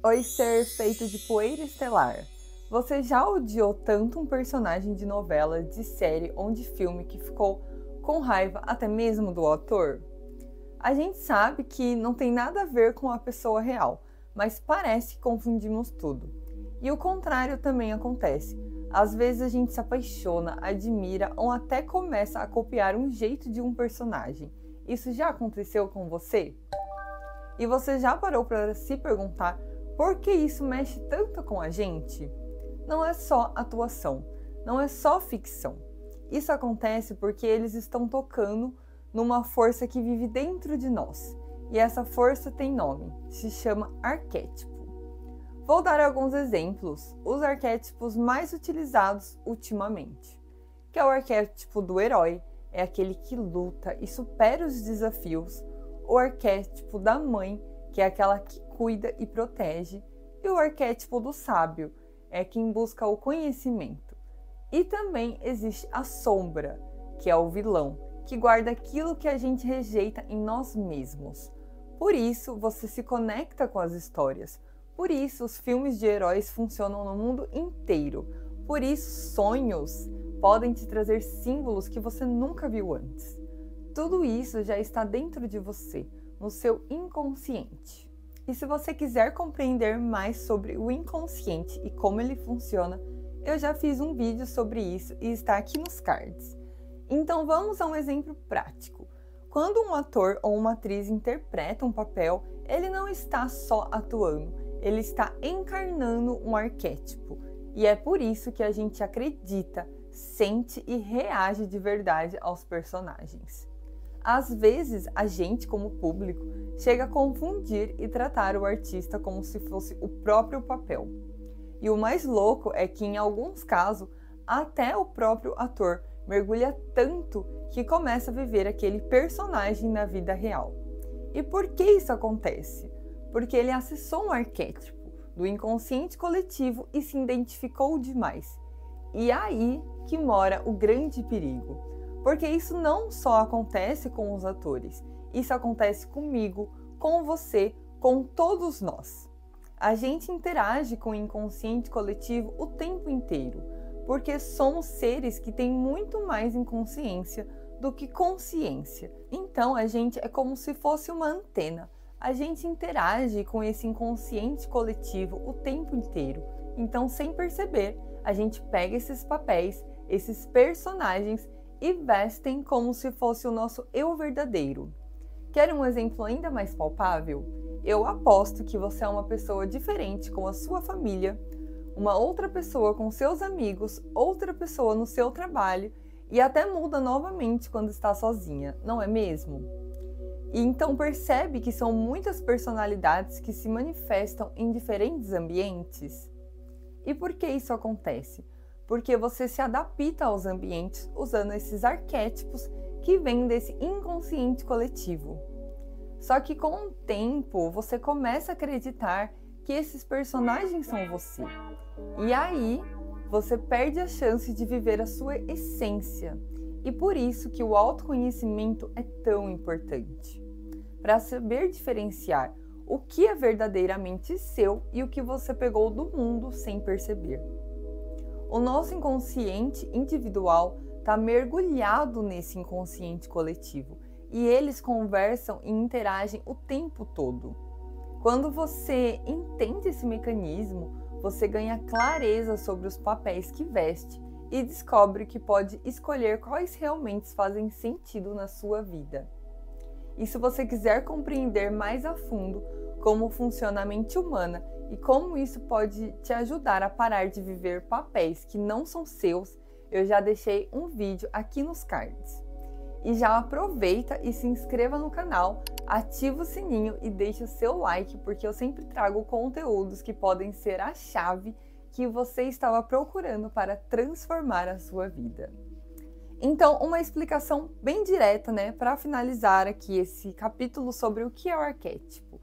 Oi, ser feito de poeira estelar. Você já odiou tanto um personagem de novela, de série ou de filme que ficou com raiva até mesmo do autor? A gente sabe que não tem nada a ver com a pessoa real, mas parece que confundimos tudo. E o contrário também acontece. Às vezes a gente se apaixona, admira ou até começa a copiar um jeito de um personagem. Isso já aconteceu com você? E você já parou para se perguntar por que isso mexe tanto com a gente? Não é só atuação, não é só ficção. Isso acontece porque eles estão tocando numa força que vive dentro de nós. E essa força tem nome, se chama arquétipo. Vou dar alguns exemplos, os arquétipos mais utilizados ultimamente. Que é o arquétipo do herói, é aquele que luta e supera os desafios. O arquétipo da mãe, que é aquela que cuida e protege. E o arquétipo do sábio, é quem busca o conhecimento. E também existe a sombra, que é o vilão, que guarda aquilo que a gente rejeita em nós mesmos. Por isso, você se conecta com as histórias. Por isso, os filmes de heróis funcionam no mundo inteiro. Por isso, sonhos podem te trazer símbolos que você nunca viu antes. Tudo isso já está dentro de você, no seu inconsciente. E se você quiser compreender mais sobre o inconsciente e como ele funciona, eu já fiz um vídeo sobre isso e está aqui nos cards. Então vamos a um exemplo prático. Quando um ator ou uma atriz interpreta um papel, ele não está só atuando, ele está encarnando um arquétipo. E é por isso que a gente acredita, sente e reage de verdade aos personagens. Às vezes, a gente, como público, chega a confundir e tratar o artista como se fosse o próprio papel. E o mais louco é que, em alguns casos, até o próprio ator mergulha tanto que começa a viver aquele personagem na vida real. E por que isso acontece? Porque ele acessou um arquétipo do inconsciente coletivo e se identificou demais. E é aí que mora o grande perigo. Porque isso não só acontece com os atores, isso acontece comigo, com você, com todos nós. A gente interage com o inconsciente coletivo o tempo inteiro, porque somos seres que têm muito mais inconsciência do que consciência. Então a gente é como se fosse uma antena. A gente interage com esse inconsciente coletivo o tempo inteiro. Então, sem perceber, a gente pega esses papéis, esses personagens e vestem como se fosse o nosso eu verdadeiro. Quer um exemplo ainda mais palpável? Eu aposto que você é uma pessoa diferente com a sua família, uma outra pessoa com seus amigos, outra pessoa no seu trabalho e até muda novamente quando está sozinha, não é mesmo? E então percebe que são muitas personalidades que se manifestam em diferentes ambientes? E por que isso acontece? Porque você se adapta aos ambientes usando esses arquétipos que vêm desse inconsciente coletivo. Só que com o tempo você começa a acreditar que esses personagens são você. E aí você perde a chance de viver a sua essência. E por isso que o autoconhecimento é tão importante. Para saber diferenciar o que é verdadeiramente seu e o que você pegou do mundo sem perceber. O nosso inconsciente individual está mergulhado nesse inconsciente coletivo e eles conversam e interagem o tempo todo. Quando você entende esse mecanismo, você ganha clareza sobre os papéis que veste e descobre que pode escolher quais realmente fazem sentido na sua vida. E se você quiser compreender mais a fundo como funciona a mente humana e como isso pode te ajudar a parar de viver papéis que não são seus, eu já deixei um vídeo aqui nos cards. E já aproveita e se inscreva no canal, ativa o sininho e deixa o seu like, porque eu sempre trago conteúdos que podem ser a chave que você estava procurando para transformar a sua vida. Então, uma explicação bem direta, para finalizar aqui esse capítulo sobre o que é o arquétipo.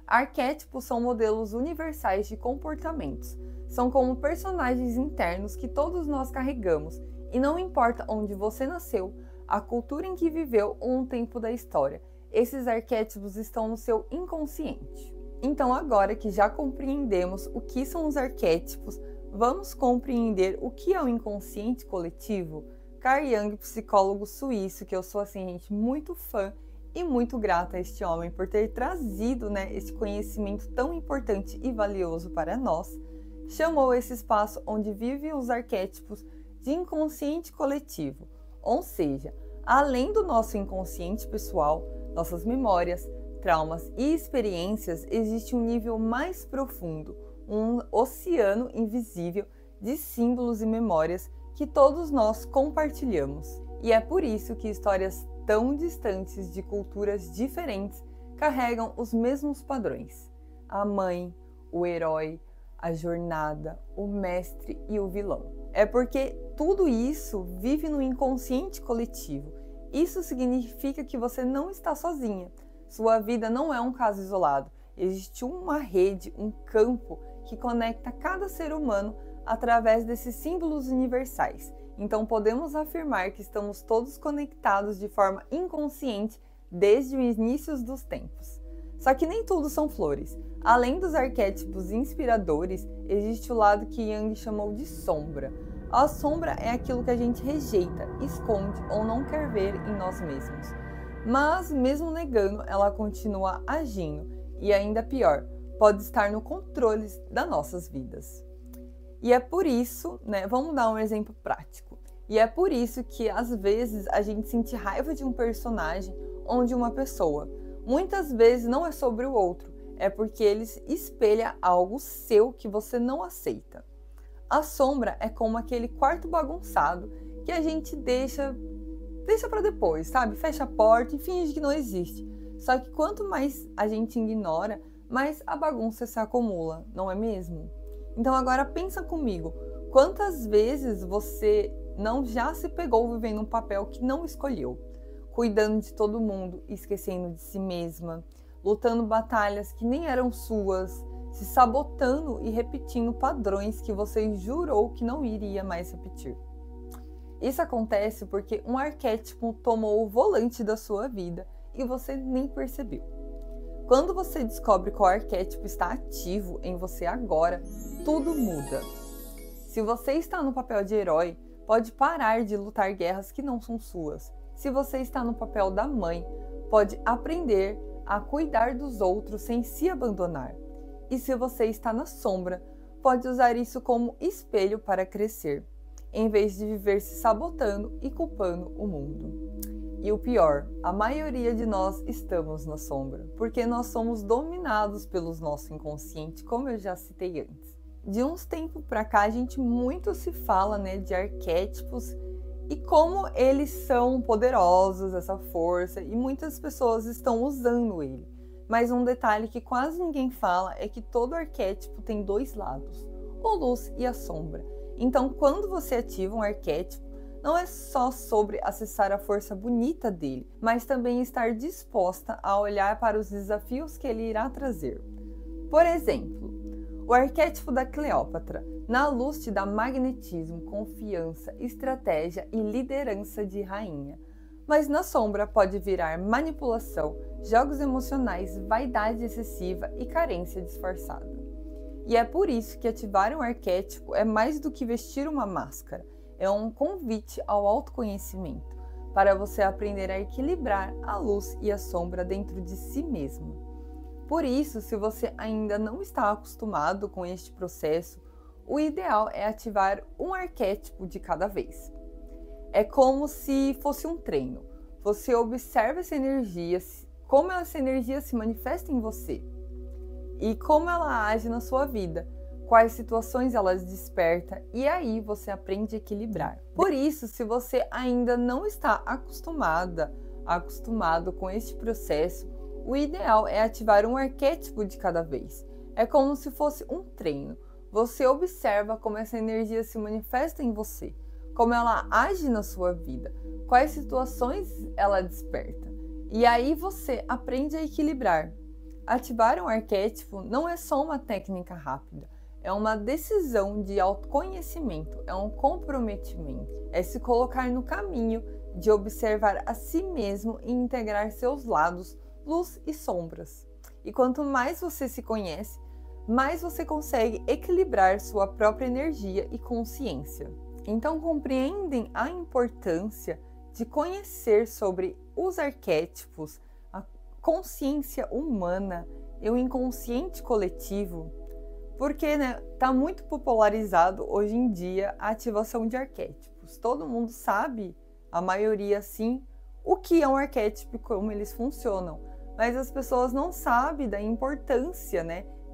Arquétipos são modelos universais de comportamentos. São como personagens internos que todos nós carregamos, e não importa onde você nasceu, a cultura em que viveu ou um tempo da história, esses arquétipos estão no seu inconsciente. Então, agora que já compreendemos o que são os arquétipos, vamos compreender o que é o inconsciente coletivo? Carl Jung, psicólogo suíço, que eu sou assim, gente, muito fã e muito grata a este homem por ter trazido, esse conhecimento tão importante e valioso para nós, chamou esse espaço onde vivem os arquétipos de inconsciente coletivo, ou seja, além do nosso inconsciente pessoal, nossas memórias, traumas e experiências, existe um nível mais profundo, um oceano invisível de símbolos e memórias que todos nós compartilhamos. E é por isso que histórias tão distantes de culturas diferentes carregam os mesmos padrões. A mãe, o herói, a jornada, o mestre e o vilão. É porque tudo isso vive no inconsciente coletivo. Isso significa que você não está sozinha. Sua vida não é um caso isolado. Existe uma rede, um campo que conecta cada ser humano através desses símbolos universais. Então podemos afirmar que estamos todos conectados de forma inconsciente desde os inícios dos tempos. Só que nem tudo são flores. Além dos arquétipos inspiradores, existe o lado que Jung chamou de sombra. A sombra é aquilo que a gente rejeita, esconde ou não quer ver em nós mesmos. Mas, mesmo negando, ela continua agindo e, ainda pior, pode estar no controle das nossas vidas. E é por isso, vamos dar um exemplo prático. E é por isso que, às vezes, a gente sente raiva de um personagem ou de uma pessoa. Muitas vezes não é sobre o outro, é porque ele espelha algo seu que você não aceita. A sombra é como aquele quarto bagunçado que a gente deixa para depois, sabe? Fecha a porta e finge que não existe. Só que quanto mais a gente ignora, mais a bagunça se acumula, não é mesmo? Então agora pensa comigo, quantas vezes você não já se pegou vivendo um papel que não escolheu? Cuidando de todo mundo e esquecendo de si mesma, lutando batalhas que nem eram suas, se sabotando e repetindo padrões que você jurou que não iria mais repetir. Isso acontece porque um arquétipo tomou o volante da sua vida e você nem percebeu. Quando você descobre qual arquétipo está ativo em você agora, tudo muda. Se você está no papel de herói, pode parar de lutar guerras que não são suas. Se você está no papel da mãe, pode aprender a cuidar dos outros sem se abandonar. E se você está na sombra, pode usar isso como espelho para crescer, em vez de viver se sabotando e culpando o mundo. E o pior, a maioria de nós estamos na sombra, porque nós somos dominados pelo nosso inconsciente, como eu já citei antes. De uns tempos para cá, a gente muito se fala, de arquétipos e como eles são poderosos, essa força, e muitas pessoas estão usando ele. Mas um detalhe que quase ninguém fala é que todo arquétipo tem dois lados, a luz e a sombra. Então, quando você ativa um arquétipo, não é só sobre acessar a força bonita dele, mas também estar disposta a olhar para os desafios que ele irá trazer. Por exemplo, o arquétipo da Cleópatra, na luz te dá magnetismo, confiança, estratégia e liderança de rainha. Mas na sombra pode virar manipulação, jogos emocionais, vaidade excessiva e carência disfarçada. E é por isso que ativar um arquétipo é mais do que vestir uma máscara, é um convite ao autoconhecimento, para você aprender a equilibrar a luz e a sombra dentro de si mesmo. Por isso, se você ainda não está acostumado com este processo, o ideal é ativar um arquétipo de cada vez. É como se fosse um treino. Você observa essa energia, como essa energia se manifesta em você e como ela age na sua vida, quais situações ela desperta, e aí você aprende a equilibrar. Por isso, se você ainda não está acostumado com este processo, o ideal é ativar um arquétipo de cada vez. É como se fosse um treino. Você observa como essa energia se manifesta em você, como ela age na sua vida, quais situações ela desperta. E aí você aprende a equilibrar. Ativar um arquétipo não é só uma técnica rápida, é uma decisão de autoconhecimento, é um comprometimento, é se colocar no caminho de observar a si mesmo e integrar seus lados, luz e sombras. E quanto mais você se conhece, mais você consegue equilibrar sua própria energia e consciência. Então, compreendem a importância de conhecer sobre os arquétipos, a consciência humana e o inconsciente coletivo, porque tá muito popularizado hoje em dia a ativação de arquétipos. Todo mundo sabe, a maioria sim, o que é um arquétipo e como eles funcionam, mas as pessoas não sabem da importância,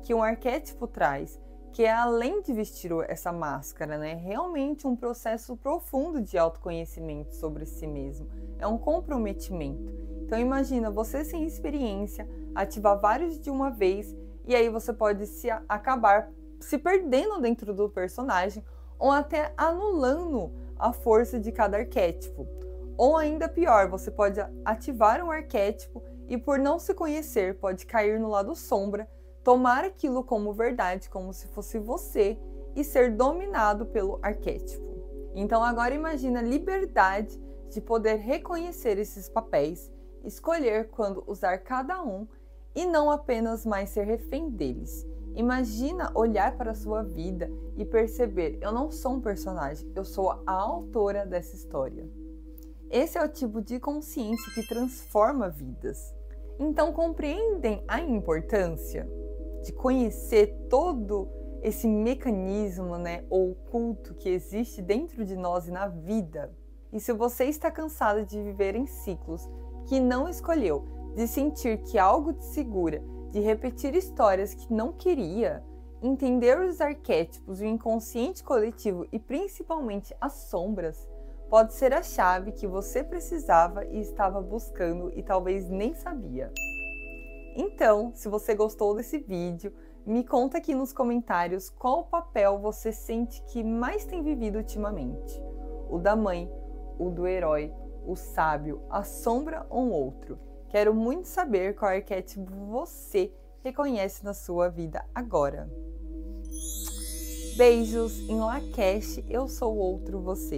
que um arquétipo traz, que é além de vestir essa máscara, realmente um processo profundo de autoconhecimento sobre si mesmo, é um comprometimento. Então imagina, você sem experiência, ativar vários de uma vez, e aí você pode acabar se perdendo dentro do personagem, ou até anulando a força de cada arquétipo. Ou ainda pior, você pode ativar um arquétipo e por não se conhecer, pode cair no lado sombra, tomar aquilo como verdade, como se fosse você, e ser dominado pelo arquétipo. Então agora imagina a liberdade de poder reconhecer esses papéis, escolher quando usar cada um e não apenas mais ser refém deles. Imagina olhar para a sua vida e perceber, eu não sou um personagem, eu sou a autora dessa história. Esse é o tipo de consciência que transforma vidas. Então compreendem a importância de conhecer todo esse mecanismo, oculto que existe dentro de nós e na vida. E se você está cansado de viver em ciclos que não escolheu, de sentir que algo te segura, de repetir histórias que não queria, entender os arquétipos, o inconsciente coletivo e principalmente as sombras, pode ser a chave que você precisava e estava buscando e talvez nem sabia. Então, se você gostou desse vídeo, me conta aqui nos comentários qual papel você sente que mais tem vivido ultimamente. O da mãe, o do herói, o sábio, a sombra ou um outro. Quero muito saber qual arquétipo você reconhece na sua vida agora. Beijos, em Lakesh, eu sou outro você.